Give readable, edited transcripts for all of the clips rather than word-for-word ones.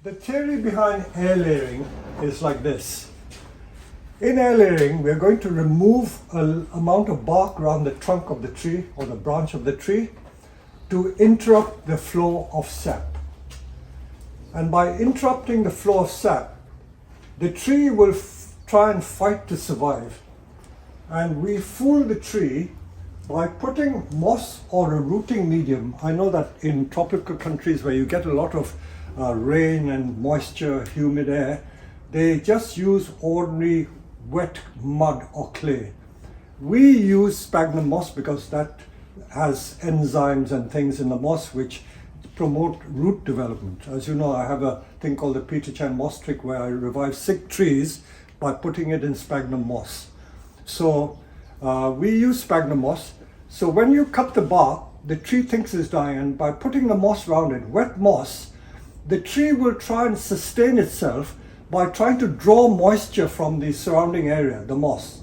The theory behind airlayering is like this. In airlayering, we're going to remove an amount of bark around the trunk of the tree or the branch of the tree to interrupt the flow of sap. And by interrupting the flow of sap, the tree will try and fight to survive. And we fool the tree by putting moss or a rooting medium. I know that in tropical countries where you get a lot of rain and moisture, humid air, they just use ordinary wet mud or clay. We use sphagnum moss because that has enzymes and things in the moss which promote root development. As you know, I have a thing called the Peter Chan moss trick where I revive sick trees by putting it in sphagnum moss. So we use sphagnum moss. So when you cut the bark, the tree thinks it's dying, and by putting the moss around it, wet moss, the tree will try and sustain itself by trying to draw moisture from the surrounding area, the moss.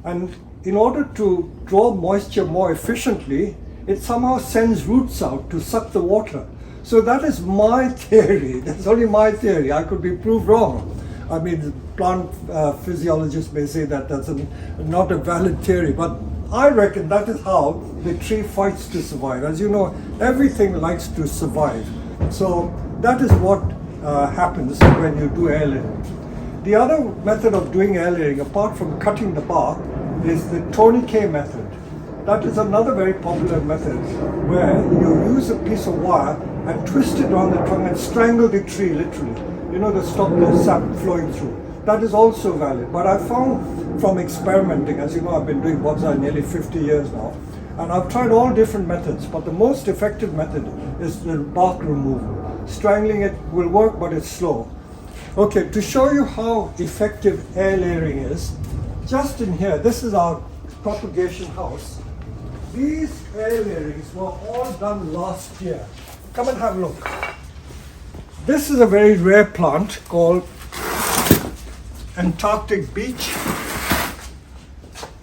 And in order to draw moisture more efficiently, it somehow sends roots out to suck the water. So that is my theory. That's only my theory. I could be proved wrong. I mean, plant physiologists may say that that's not a valid theory, but I reckon that is how the tree fights to survive. As you know, everything likes to survive. So that is what happens when you do airlayering. The other method of doing airlayering, apart from cutting the bark, is the tourniquet method. That is another very popular method where you use a piece of wire and twist it around the trunk and strangle the tree literally, you know, to stop the sap flowing through. That is also valid. But I found from experimenting, as you know, I've been doing bonsai nearly 50 years now, and I've tried all different methods, but the most effective method is the bark removal. Strangling it will work, but it's slow. Okay, to show you how effective air layering is, just in here, this is our propagation house. These air layerings were all done last year. Come and have a look. This is a very rare plant called Antarctic beech,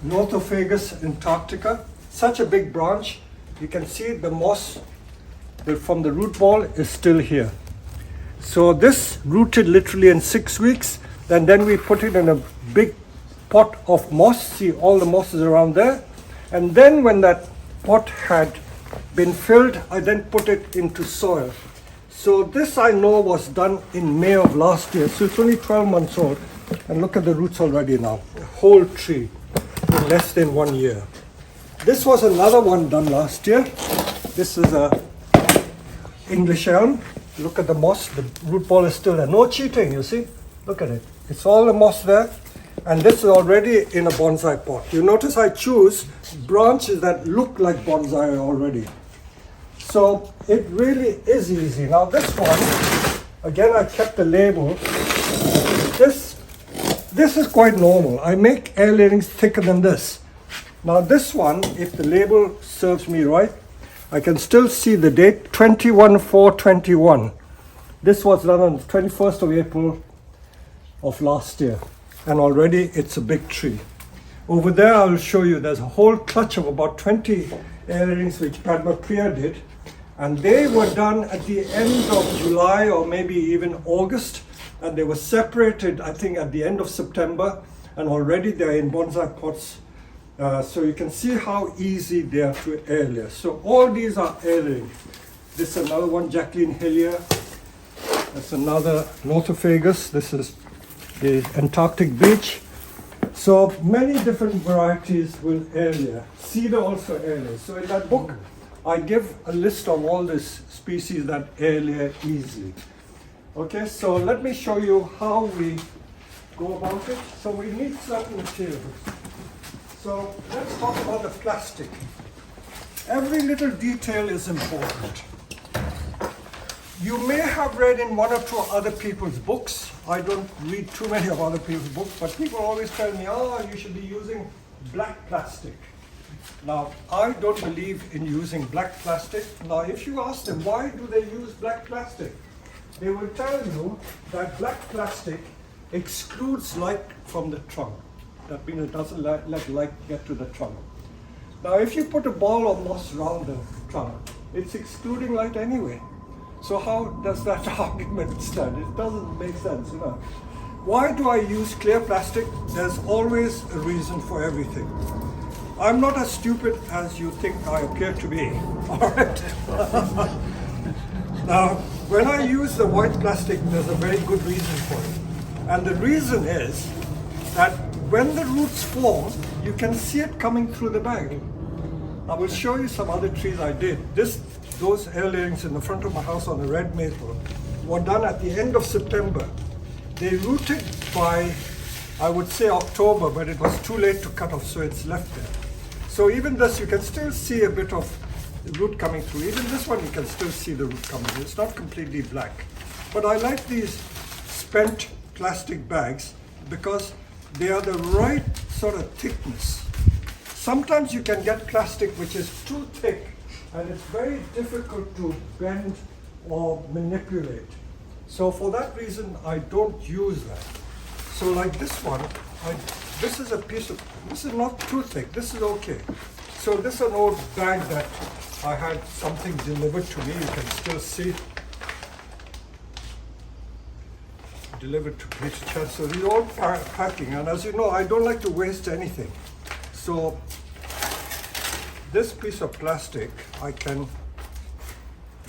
Northophagus antarctica. Such a big branch. You can see the moss from the root ball is still here. So this rooted literally in 6 weeks, and then we put it in a big pot of moss. See, all the moss is around there. And then when that pot had been filled, I then put it into soil. So this I know was done in May of last year. So it's only 12 months old. And look at the roots already now. A whole tree in less than 1 year. This was another one done last year. This is a English elm. Look at the moss. The root ball is still there. No cheating, you see. Look at it. It's all the moss there. And this is already in a bonsai pot. You notice I choose branches that look like bonsai already. So it really is easy. Now this one, again I kept the label. This is quite normal. I make air layerings thicker than this. Now this one, if the label serves me right, I can still see the date 21/4/21. This was done on the 21st of April of last year. And already it's a big tree. Over there I will show you there's a whole clutch of about 20 airlayerings which Padma Priya did. And they were done at the end of July or maybe even August. And they were separated, I think, at the end of September. And already they're in bonsai pots. So you can see how easy they are to air layer. So all these are air layering. This is another one, Jacqueline Hillier. That's another Northophagus. This is the Antarctic beech. So many different varieties will air layer. Cedar also air layer. So in that book, I give a list of all these species that air layer easily. Okay, so let me show you how we go about it. So we need certain materials. So let's talk about the plastic. Every little detail is important. You may have read in one or two other people's books. I don't read too many of other people's books, but people always tell me, oh, you should be using black plastic. Now, I don't believe in using black plastic. Now, if you ask them, why do they use black plastic? They will tell you that black plastic excludes light from the trunk. That means it doesn't let light get to the trunk. Now, if you put a ball of moss around the trunk, it's excluding light anyway. So how does that argument stand? It doesn't make sense, you know. Why do I use clear plastic? There's always a reason for everything. I'm not as stupid as you think I appear to be, all right? Now, when I use the white plastic, there's a very good reason for it. And the reason is that when the roots form, you can see it coming through the bag. I will show you some other trees I did. Those airlayerings in the front of my house on the red maple were done at the end of September. They rooted by, I would say October, but it was too late to cut off, so it's left there. So even this, you can still see a bit of the root coming through. Even this one, you can still see the root coming through. It's not completely black. But I like these spent plastic bags because they are the right sort of thickness. Sometimes you can get plastic which is too thick and it's very difficult to bend or manipulate. So for that reason, I don't use that. So like this one, this is a piece of, this is not too thick, this is okay. So this is an old bag that I had something delivered to me, you can still see. Delivered to Peter Chan. So the old packing, and as you know, I don't like to waste anything. So this piece of plastic I can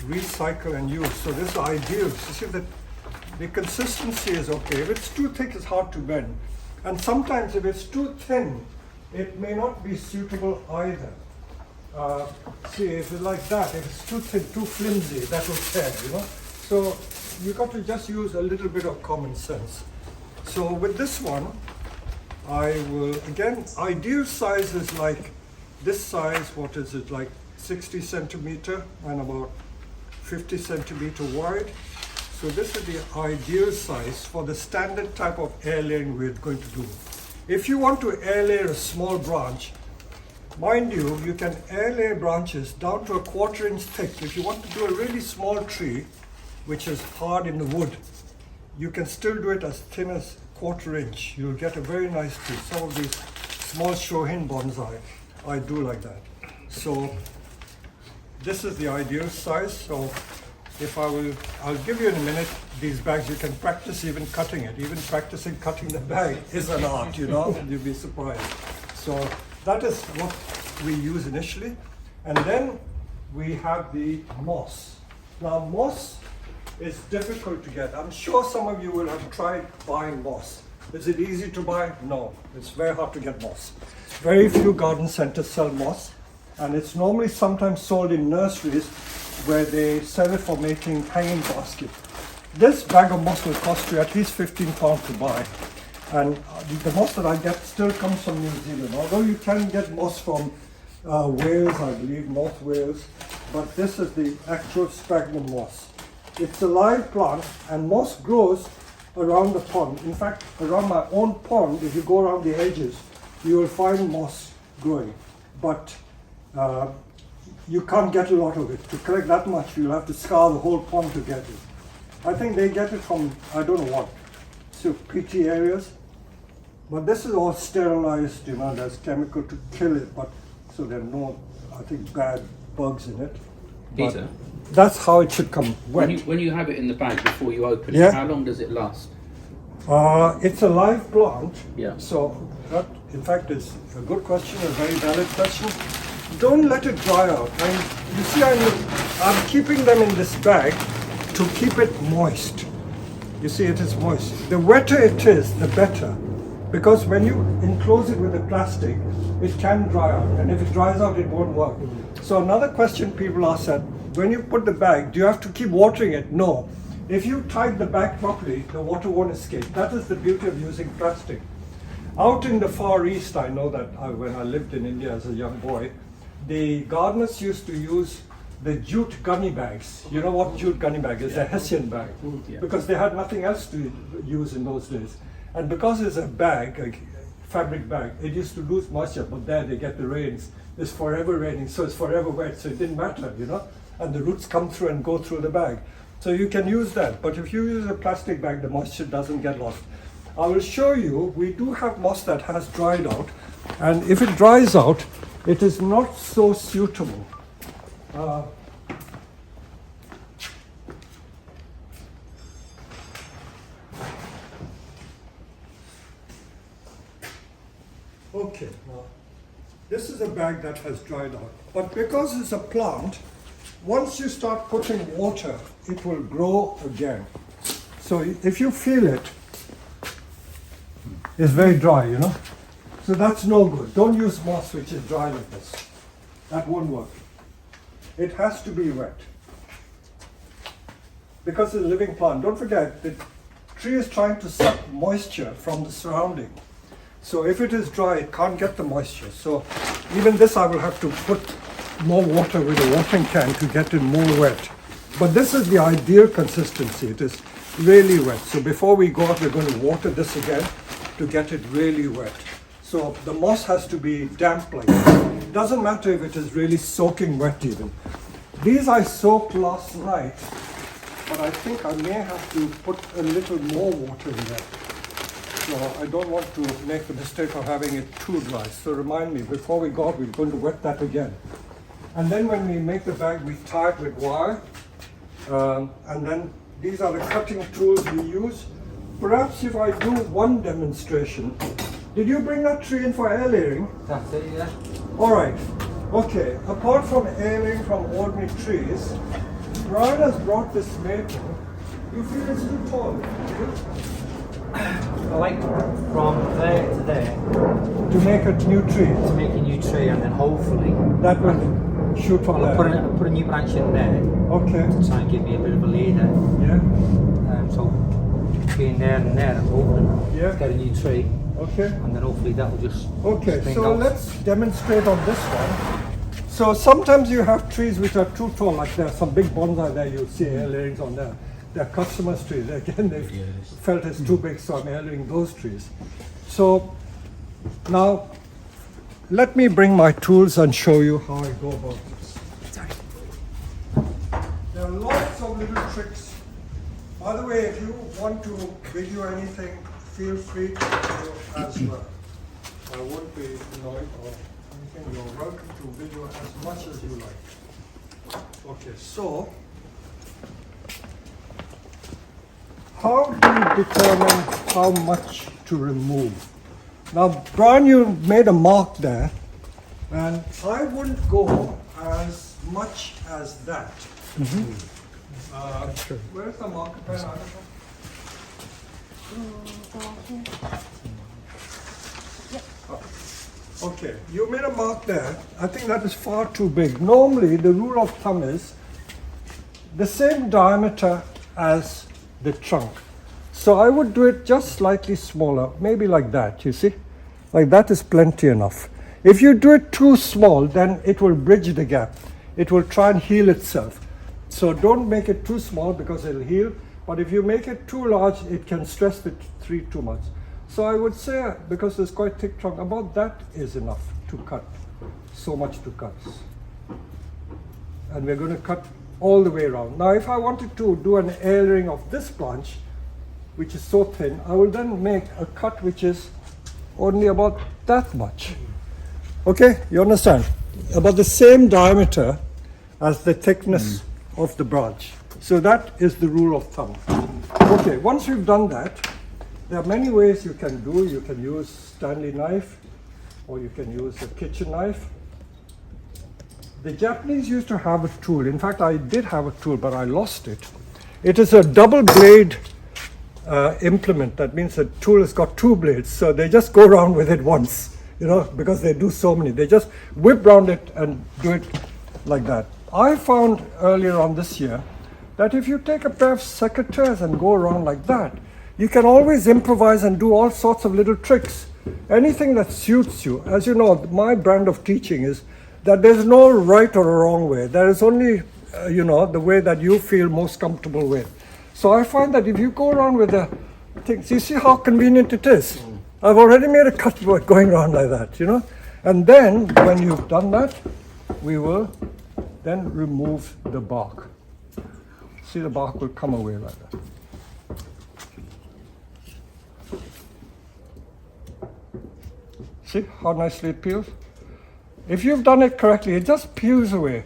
recycle and use. So this is ideal. You see that the consistency is okay. If it's too thick, it's hard to bend. And sometimes if it's too thin, it may not be suitable either. See, if it's like that, if it's too thin, too flimsy, that will tear, you know. So you got to just use a little bit of common sense. So with this one, I will, again, ideal size is like this size, what is it, like 60 centimeter and about 50 centimeter wide. So this is the ideal size for the standard type of airlayering we're going to do. If you want to airlayer a small branch, mind you, you can airlayer branches down to a 1/4 inch thick. If you want to do a really small tree, which is hard in the wood, you can still do it as thin as 1/4 inch. You'll get a very nice tree. Some of these small shohin bonsai, I do like that. So this is the ideal size. So if I'll give you in a minute these bags. You can practice even cutting it. Even practicing cutting the bag is an art, you know, you'll be surprised. So that is what we use initially. And then we have the moss. Now moss is difficult to get. I'm sure some of you will have tried buying moss. Is it easy to buy? No, it's very hard to get moss. Very few garden centers sell moss, and it's normally sometimes sold in nurseries where they sell it for making hanging baskets. This bag of moss will cost you at least £15 to buy. And the moss that I get still comes from New Zealand, although you can get moss from Wales, I believe, North Wales, but this is the actual Sphagnum Moss. It's a live plant, and moss grows around the pond. In fact, around my own pond, if you go around the edges, you will find moss growing. But you can't get a lot of it. To collect that much, you'll have to scour the whole pond to get it. I think they get it from, I don't know what, so PT areas. But this is all sterilized, you know, there's chemical to kill it, but so there are no, I think, bad bugs in it. Peter? That's how it should come wet. When you have it in the bag before you open Yeah. it, how long does it last? It's a live plant. Yeah. So that, in fact, is a good question, a very valid question. Don't let it dry out. You see, I'm keeping them in this bag to keep it moist. You see, it is moist. The wetter it is, the better. Because when you enclose it with the plastic, it can dry out. And if it dries out, it won't work. So another question people ask that, when you put the bag, do you have to keep watering it? No. If you tied the bag properly, the water won't escape. That is the beauty of using plastic. Out in the Far East, I know that when I lived in India as a young boy, the gardeners used to use the jute gunny bags. You know what jute gunny bag is? A Hessian bag. Yeah. Because they had nothing else to use in those days. And because it's a bag, a fabric bag, it used to lose moisture, but there they get the rains. It's forever raining, so it's forever wet, so it didn't matter, you know? And the roots come through and go through the bag. So you can use that, but if you use a plastic bag, the moisture doesn't get lost. I will show you, we do have moss that has dried out, and if it dries out, it is not so suitable. Now, this is a bag that has dried out. But because it's a plant, once you start putting water, it will grow again. So if you feel it, it's very dry, you know. So that's no good. Don't use moss which is dry like this. That won't work. It has to be wet. Because it's a living plant. Don't forget, the tree is trying to suck moisture from the surrounding. So if it is dry, it can't get the moisture. So even this I will have to put more water with a watering can to get it more wet. But this is the ideal consistency. It is really wet. So before we go out, we're going to water this again to get it really wet. So the moss has to be damp like this. It doesn't matter if it is really soaking wet even. These I soaked last night, but I think I may have to put a little more water in there. So I don't want to make the mistake of having it too dry. So remind me, before we go out, we're going to wet that again. And then when we make the bag, we tie it with wire. And then these are the cutting tools we use. Perhaps if I do one demonstration. Did you bring that tree in for air layering? That's it, yeah. All right. Okay. Apart from air layering from ordinary trees, Brian has brought this maple. You feel it's too tall? Do you? I like from there to there To make a new tree. to make a new tree, and then hopefully That will shoot from I'll there. put a new branch in there Okay. to try and give me a bit of a leader. Yeah. So being there and there, I'm hoping Yeah. to get a new tree, Okay. and then hopefully that will just Okay, spring so out. let's demonstrate on this one. So sometimes you have trees which are too tall, like there are some big bonsai there, you'll see air layerings on there. They're customers' trees. Again, they felt it's too big, so I'm air layering those trees. So now, let me bring my tools and show you how I go about this. There are lots of little tricks. By the way, if you want to video anything, feel free to video as well. I won't be annoyed or anything. You're welcome to video as much as you like. Okay, so how do you determine how much to remove? Now, Brian, you made a mark there, and I wouldn't go as much as that. Where's the marker pen? I don't know. Okay, you made a mark there. I think that is far too big. Normally, the rule of thumb is the same diameter as the trunk. So I would do it just slightly smaller, maybe like that, you see? Like that is plenty enough. If you do it too small, then it will bridge the gap. It will try and heal itself. So don't make it too small because it'll heal. But if you make it too large, it can stress the tree too much. So I would say, because it's quite thick trunk, about that is enough to cut. So much to cut. And we're going to cut all the way around. Now, if I wanted to do an air layering of this branch, which is so thin, I will then make a cut which is only about that much. Okay, you understand? About the same diameter as the thickness of the branch. So that is the rule of thumb. Okay, once you've done that, there are many ways you can do. You can use Stanley knife, or you can use a kitchen knife. The Japanese used to have a tool. In fact, I did have a tool, but I lost it. It is a double blade implement. That means the tool has got two blades, so they just go around with it once, you know, because they do so many. They just whip around it and do it like that. I found earlier on this year that if you take a pair of secateurs and go around like that, you can always improvise and do all sorts of little tricks. Anything that suits you. As you know, my brand of teaching is that there's no right or wrong way. There is only, the way that you feel most comfortable with. So I find that if you go around with the things, you see how convenient it is. I've already made a cut going around like that, you know. And then, when you've done that, we will then remove the bark. See, the bark will come away like that. See how nicely it peels? If you've done it correctly, it just peels away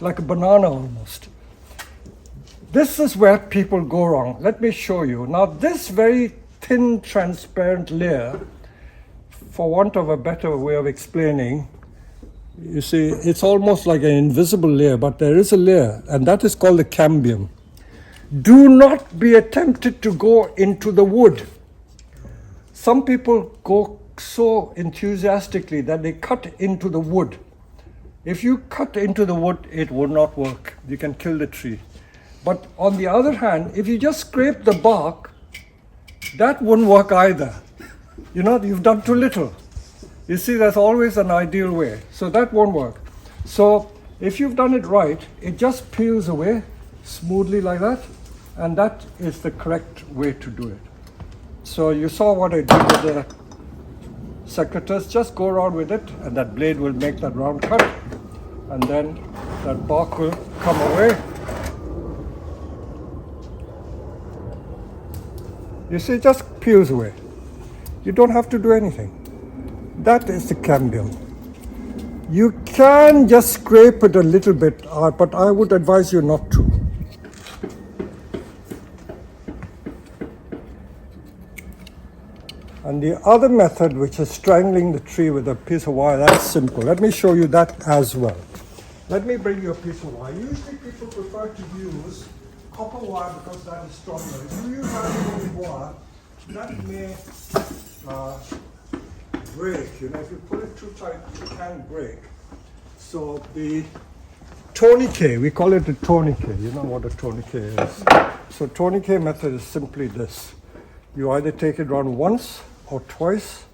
like a banana almost. This is where people go wrong. Let me show you. Now, this very thin, transparent layer for want of a better way of explaining, you see, it's almost like an invisible layer, but there is a layer, and that is called the cambium. Do not be tempted to go into the wood. Some people go so enthusiastically that they cut into the wood. If you cut into the wood, it will not work. You can kill the tree. But on the other hand, if you just scrape the bark, that wouldn't work either. You know, you've done too little. You see, there's always an ideal way. So that won't work. So if you've done it right, it just peels away smoothly like that. And that is the correct way to do it. So you saw what I did with the secateurs. Just go around with it, and that blade will make that round cut. And then that bark will come away. You see, it just peels away. You don't have to do anything. That is the cambium. You can just scrape it a little bit, but I would advise you not to. And the other method, which is strangling the tree with a piece of wire, that's simple. Let me show you that as well. Let me bring you a piece of wire. Usually people prefer to use copper wire because that is stronger. If you use aluminum wire, that may break. You know, if you pull it too tight, it can break. So the tourniquet, we call it a tourniquet. You know what a tourniquet is. So tourniquet method is simply this. You either take it around once or twice.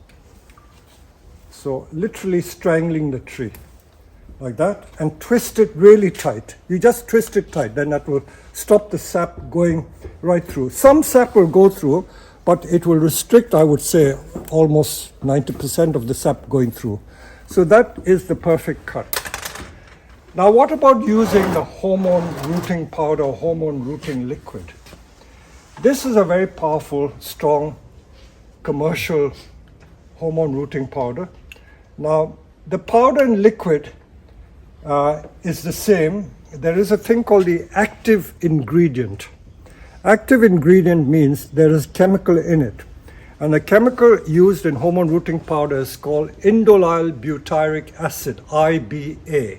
So literally strangling the tree like that, and twist it really tight. You just twist it tight, then that will stop the sap going right through. Some sap will go through, but it will restrict, I would say, almost 90% of the sap going through. So that is the perfect cut. Now what about using the hormone rooting powder or hormone rooting liquid? This is a very powerful, strong, commercial hormone rooting powder. Now the powder and liquid is the same. There is a thing called the active ingredient. Active ingredient means there is chemical in it. And the chemical used in hormone rooting powder is called indolyl butyric acid, IBA.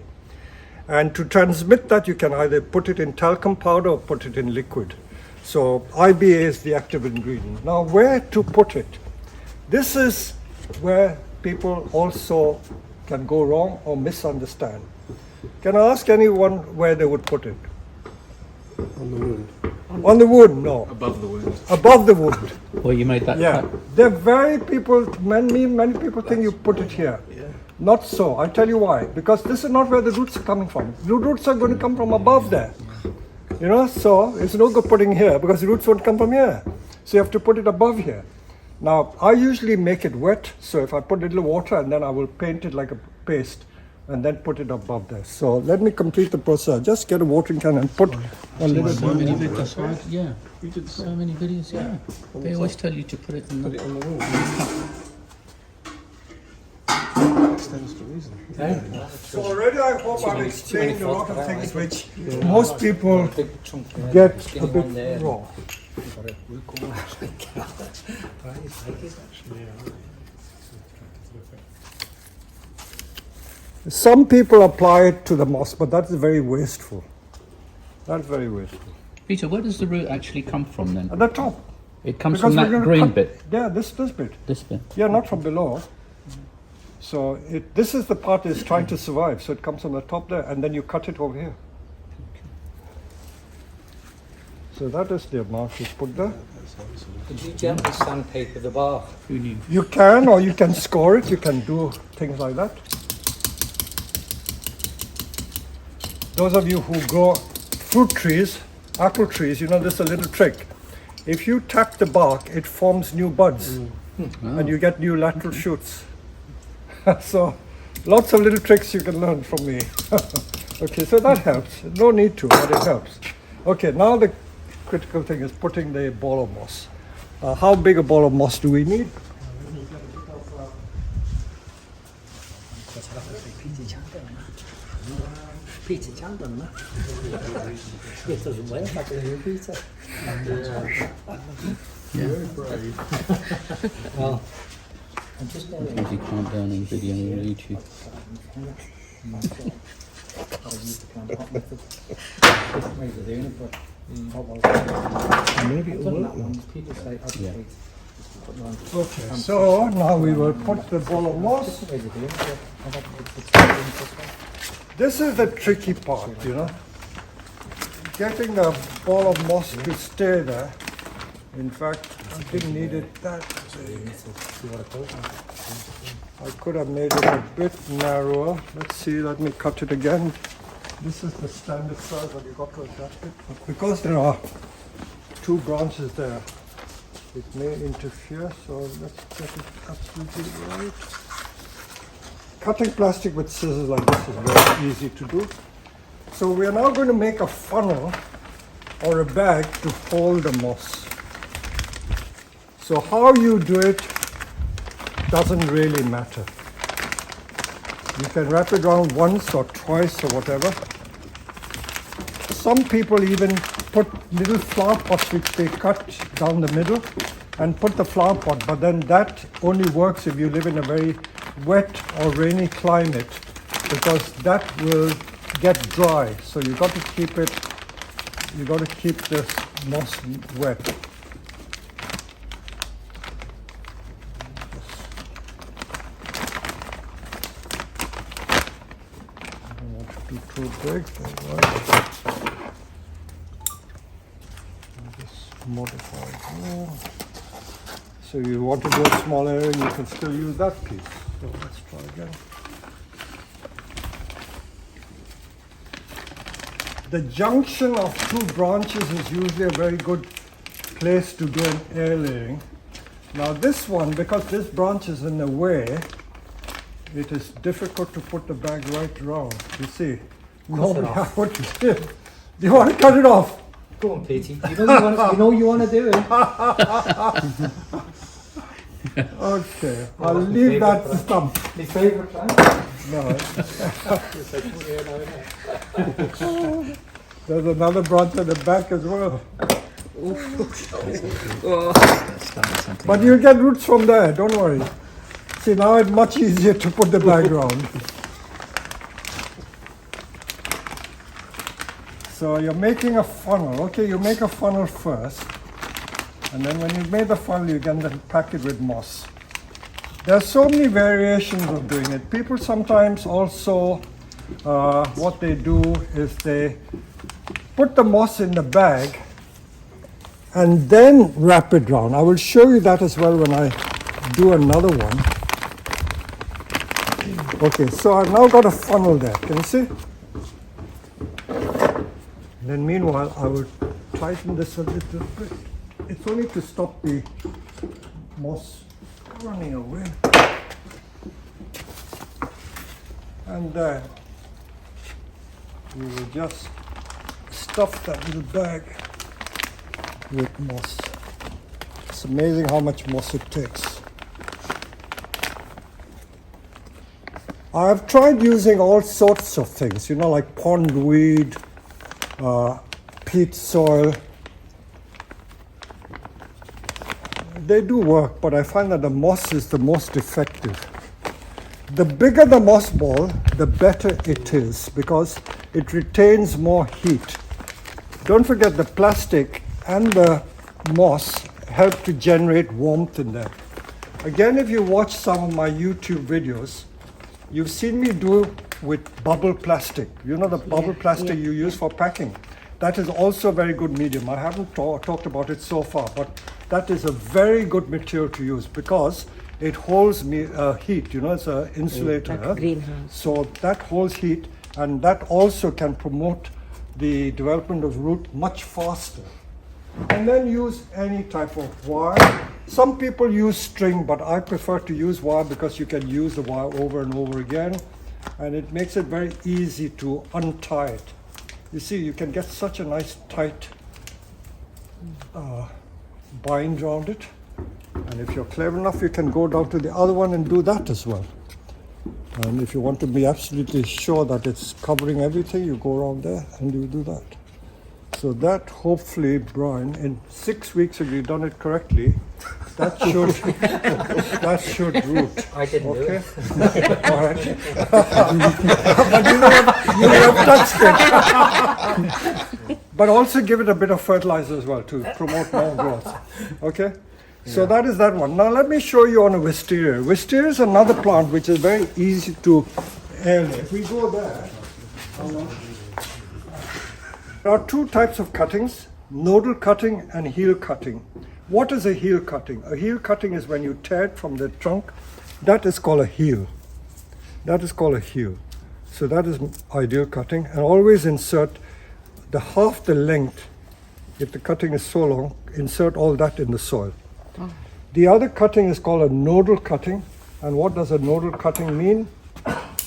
And to transmit that, you can either put it in talcum powder or put it in liquid. So IBA is the active ingredient. Now where to put it? This is where people also can go wrong or misunderstand. Can I ask anyone where they would put it? On the wound. On the wound, no. Above the wound. Above the wound. Well, you made that Yeah. cut. There are very people, many people think you put it here. Yeah. Not so. I'll tell you why. Because this is not where the roots are coming from. The roots are going to come from above there. You know, so it's no good putting here because the roots won't come from here. So you have to put it above here. Now, I usually make it wet. So if I put a little water and then I will paint it like a paste and then put it above there. So let me complete the process. Just get a watering can and put a little So many bit. videos, right? Yeah. You did the So same. many videos, yeah. They always tell you to put it in Put it the... on the wound. Extends the reason. So already I hope I've explained a lot of things which most people get a bit wrong. Some people apply it to the moss, but that's very wasteful. That's very wasteful. Peter, where does the root actually come from then? At the top. It comes Because from we're that gonna green cut- bit, Yeah, this bit. this bit. Yeah, not from below. So this is the part that's trying to survive. So it comes from the top there, and then you cut it over here. So that is the amount you put there. Could you gently sandpaper the bark? Who knew? You can, or you can score it. You can do things like that. Those of you who grow fruit trees, apple trees, you know this is a little trick. If you tap the bark, it forms new buds, and you get new lateral shoots. So, lots of little tricks you can learn from me. Okay, so that helps. No need to, but it helps. Okay, now the critical thing is putting the ball of moss. How big a ball of moss do we need? Easy countdown on video on YouTube. Maybe it'll work now. Yeah. Okay, so now we will put the ball of moss. This is the tricky part, you know. Getting the ball of moss to stay there. In fact, I didn't need it that big. I could have made it a bit narrower. Let's see, let me cut it again. This is the standard size, but you got to adjust it. But because there are two branches there, it may interfere, so let's get it absolutely right. Cutting plastic with scissors like this is very easy to do. So we are now going to make a funnel or a bag to hold the moss. So how you do it doesn't really matter. You can wrap it around once or twice or whatever. Some people even put little flower pots which they cut down the middle and put the flower pot, but then that only works if you live in a very wet or rainy climate, because that will get dry. So you got to keep this moss wet. Too big, just modify it more. So you want to do a small area, you can still use that piece. So let's try again. The junction of two branches is usually a very good place to do an air layering. Now this one, because this branch is in the way, it is difficult to put the bag right around. You see? Normally I would do. Do you want to cut it off? Go on, Petey. You know you want to do it. Okay, I'll leave that to stump. My favourite plant. No. There's another branch at the back as well. But you'll get roots from there, don't worry. See, now it's much easier to put the bag around. So you're making a funnel. Okay, you make a funnel first. And then when you've made the funnel, you can then pack it with moss. There are so many variations of doing it. People sometimes also, what they do is they put the moss in the bag and then wrap it round. I will show you that as well when I do another one. Okay, so I've now got a funnel there. Can you see? Then meanwhile, I will tighten this a little bit. It's only to stop the moss running away. And then we will just stuff that little bag with moss. It's amazing how much moss it takes. I've tried using all sorts of things, you know, like pondweed, peat soil. They do work, but I find that the moss is the most effective. The bigger the moss ball, the better it is, because it retains more heat. Don't forget the plastic and the moss help to generate warmth in there. Again, if you watch some of my YouTube videos, you've seen me do with bubble plastic. You know the bubble plastic you use for packing. That is also a very good medium. I haven't talked about it so far, but that is a very good material to use because it holds heat. You know, it's an insulator. Like greenhouse. So that holds heat, and that also can promote the development of root much faster. And then use any type of wire. Some people use string, but I prefer to use wire because you can use the wire over and over again, and it makes it very easy to untie it. You see, you can get such a nice tight bind around it, and if you're clever enough, you can go down to the other one and do that as well. And if you want to be absolutely sure that it's covering everything, you go around there and you do that. So that hopefully, Brian, in 6 weeks, if you've done it correctly, That should root. I didn't do Okay. it. All right. But you have touched it. But also give it a bit of fertilizer as well to promote more growth. Okay. So that is that one. Now let me show you on a wisteria. Wisteria is another plant which is very easy to aerate. If we go there, there are two types of cuttings, nodal cutting and heel cutting. What is a heel cutting? A heel cutting is when you tear it from the trunk. That is called a heel. That is called a heel. So that is ideal cutting. And always insert the half the length, if the cutting is so long, insert all that in the soil. The other cutting is called a nodal cutting. And what does a nodal cutting mean?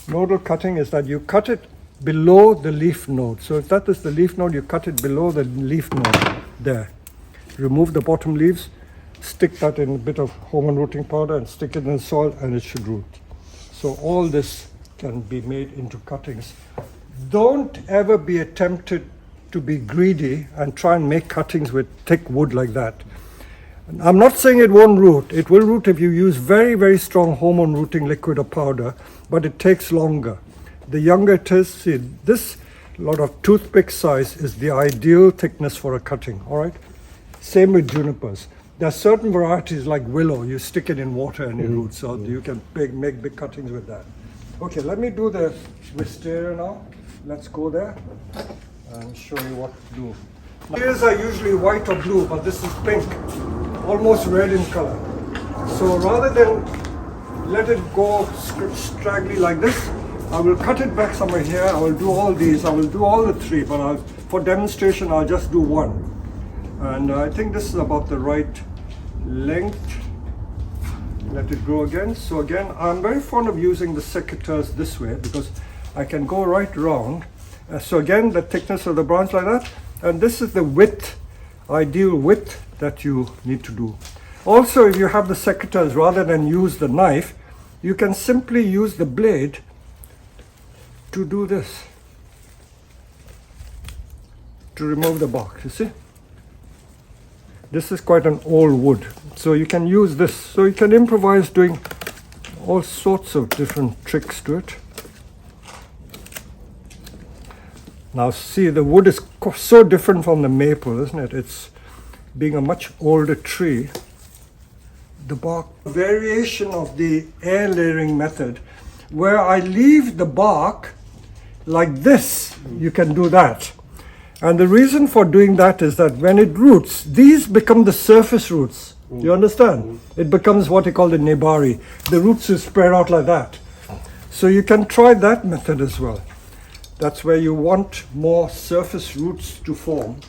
Nodal cutting is that you cut it below the leaf node. So if that is the leaf node, you cut it below the leaf node there. Remove the bottom leaves, stick that in a bit of hormone rooting powder and stick it in the soil and it should root. So all this can be made into cuttings. Don't ever be tempted to be greedy and try and make cuttings with thick wood like that. I'm not saying it won't root. It will root if you use very, very strong hormone rooting liquid or powder, but it takes longer. The younger it is, see, this lot of toothpick size is the ideal thickness for a cutting, all right? Same with junipers. There are certain varieties like willow, you stick it in water and it roots, so you can make big cuttings with that. Okay, let me do the wisteria now. Let's go there and show you what to do. Wisteras are usually white or blue, but this is pink, almost red in color. So rather than let it go straggly like this, I will cut it back somewhere here. I will do all these. I will do all the three, but for demonstration, I'll just do one. And I think this is about the right length. Let it grow again. So again, I'm very fond of using the secateurs this way because I can go right round. So again, the thickness of the branch like that. And this is the width, ideal width that you need to do. Also, if you have the secateurs, rather than use the knife, you can simply use the blade to do this, to remove the bark, you see? This is quite an old wood, so you can use this. So you can improvise doing all sorts of different tricks to it. Now see, the wood is so different from the maple, isn't it? It's being a much older tree. The bark, variation of the air layering method, where I leave the bark like this, you can do that. And the reason for doing that is that when it roots, these become the surface roots. You understand? It becomes what you call the nebari. The roots will spread out like that. So you can try that method as well. That's where you want more surface roots to form.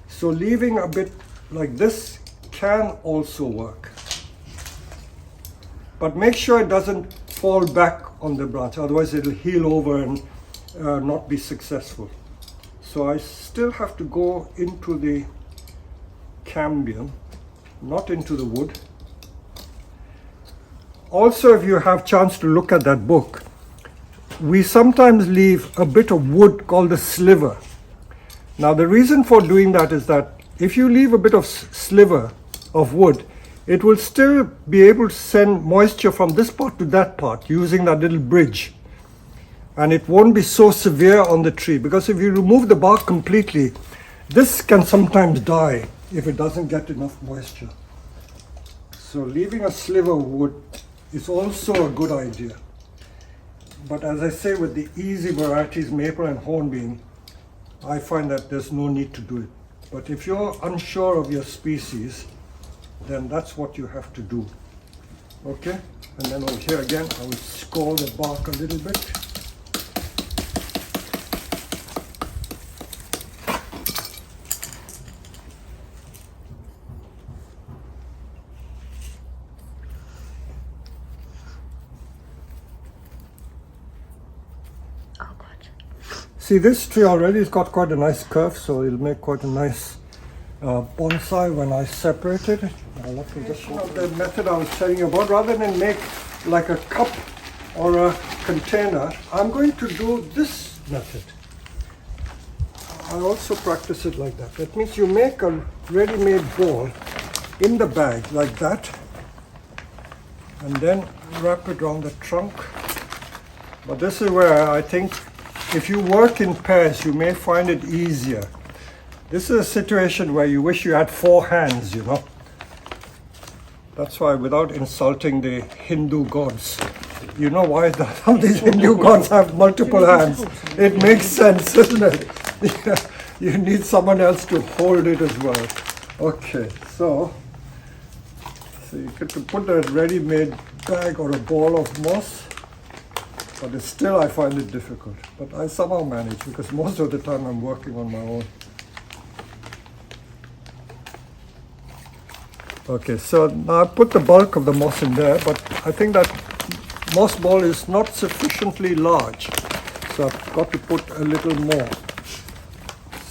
So leaving a bit like this can also work. But make sure it doesn't fall back on the branch, otherwise it'll heel over and not be successful. So I still have to go into the cambium, not into the wood. Also, if you have chance to look at that book, we sometimes leave a bit of wood called a sliver. Now the reason for doing that is that if you leave a bit of sliver of wood, it will still be able to send moisture from this part to that part using that little bridge. And it won't be so severe on the tree, because if you remove the bark completely, this can sometimes die if it doesn't get enough moisture. So leaving a sliver of wood is also a good idea. But as I say, with the easy varieties, maple and hornbeam, I find that there's no need to do it. But if you're unsure of your species, then that's what you have to do. Okay? And then over here again, I will score the bark a little bit. See, this tree already has got quite a nice curve, so it'll make quite a nice bonsai when I separate it. I'll have to just show the method I was telling you about. Rather than make like a cup or a container, I'm going to do this method. I also practice it like that. That means you make a ready-made ball in the bag like that, and then wrap it around the trunk. But this is where I think if you work in pairs, you may find it easier. This is a situation where you wish you had 4 hands, you know. That's why, without insulting the Hindu gods, you know why some of these Hindu gods have multiple hands. It makes sense, isn't it? Yeah, you need someone else to hold it as well. Okay, so you get to put a ready-made bag or a ball of moss, but it's still, I find it difficult. But I somehow manage, because most of the time I'm working on my own. Okay, so now I put the bulk of the moss in there, but I think that moss ball is not sufficiently large, so I've got to put a little more.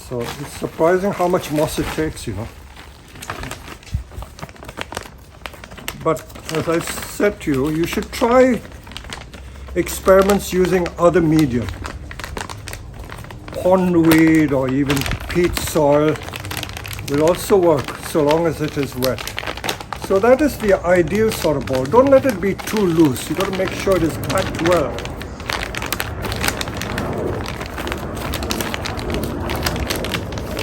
So it's surprising how much moss it takes, you know. But as I said to you, you should try experiments using other medium. Pondweed or even peat soil will also work so long as it is wet. So that is the ideal sort of ball. Don't let it be too loose. You've got to make sure it is packed well.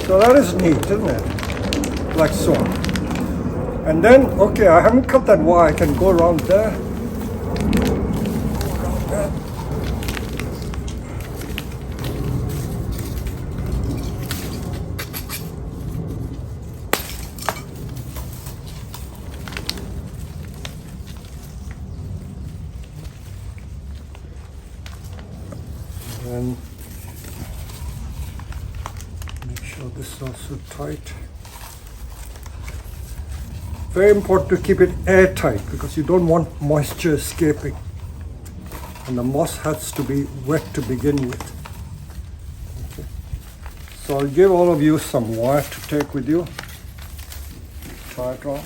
So that is neat, isn't it? Like so. And then, okay, I haven't cut that wire. I can go around there. Around there. And make sure this is also tight. Very important to keep it airtight because you don't want moisture escaping. And the moss has to be wet to begin with. Okay. So I'll give all of you some wire to take with you. Tie it around.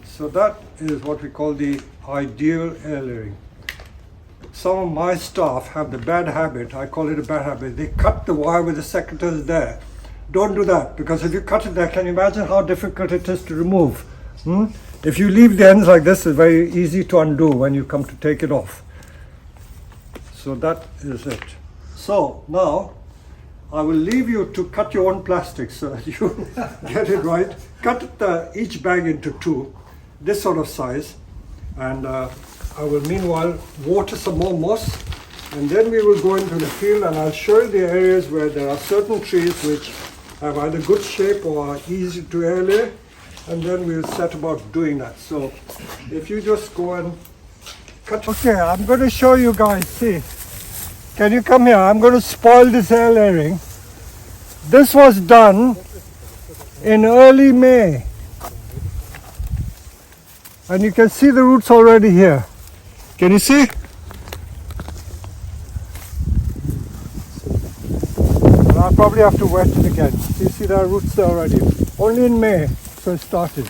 So that is what we call the ideal airlayering. Some of my staff have the bad habit, I call it a bad habit, they cut the wire with the secateurs there. Don't do that, because if you cut it there, can you imagine how difficult it is to remove? If you leave the ends like this, it's very easy to undo when you come to take it off. So that is it. So now, I will leave you to cut your own plastic so that you get it right. Cut each bag into 2, this sort of size, and I will meanwhile water some more moss, and then we will go into the field and I'll show you the areas where there are certain trees which have either good shape or are easy to airlay, and then we'll set about doing that. So if you just go and cut. Okay, I'm going to show you guys, see. Can you come here? I'm going to spoil this airlayering. This was done in early May. And you can see the roots already here. Can you see? And I'll probably have to wet it again. You see there are roots there already. Only in May, so it started.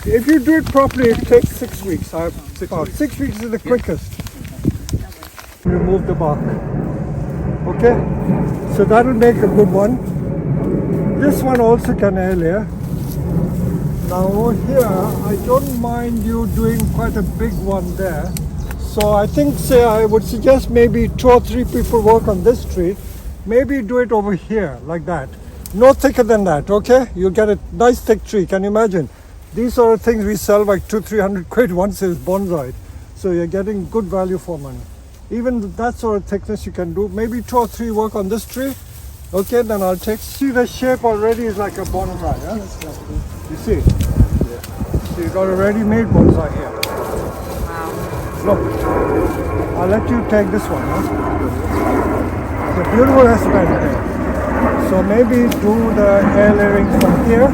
If you do it properly, it takes 6 weeks. 6 weeks is the quickest. Remove the bark. Okay? So that will make a good one. This one also can airlay. Now over here, I don't mind you doing quite a big one there. So I think, I would suggest maybe 2 or 3 people work on this tree. Maybe do it over here, like that. No thicker than that, okay? You'll get a nice thick tree, can you imagine? These sort of things we sell like 200-300 quid once it's bonsai. So you're getting good value for money. Even that sort of thickness you can do. Maybe 2 or 3 work on this tree. Okay, then I'll take. See, the shape already is like a bonsai, yeah? You see? Yeah. So you got a ready-made bonsai here. Wow. Look, I'll let you take this one, huh? It's a beautiful aspect here. So maybe do the airlayering from here,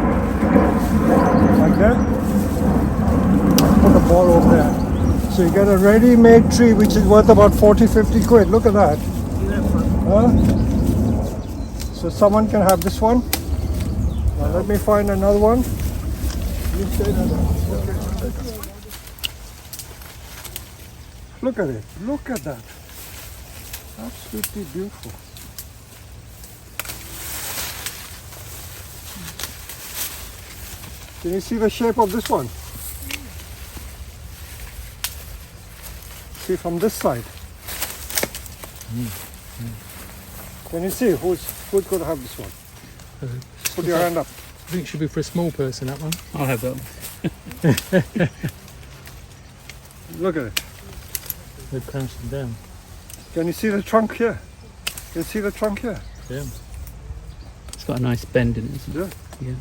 like that. Put the ball over there. So you get a ready-made tree which is worth about 40-50 quid. Look at that. Huh? So someone can have this one. Now let me find another one. You say that. Okay. Look at it. Look at that. Absolutely beautiful. Can you see the shape of this one? See from this side. Can you see who's going to have this one? Put your hand up. I think it should be for a small person, that one. I'll have that. Look at it. They're pouncing down. Can you see the trunk here? Can you see the trunk here? Yeah. It's got a nice bend in it, isn't it? Yeah. Yeah.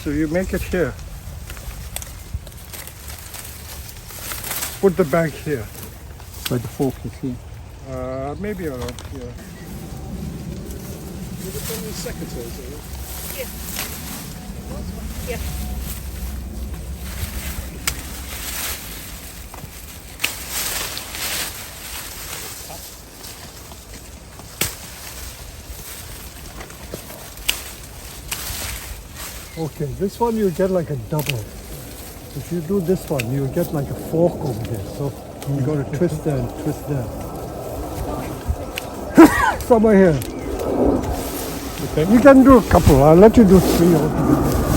So you make it here. Put the bag here. Where the fork is here. Maybe around here. Okay, this one you get like a double. If you do this one, you get like a fork over here. So you got to twist there and twist there. Somewhere here. Okay. You can do a couple. I'll let you do 3 altogether.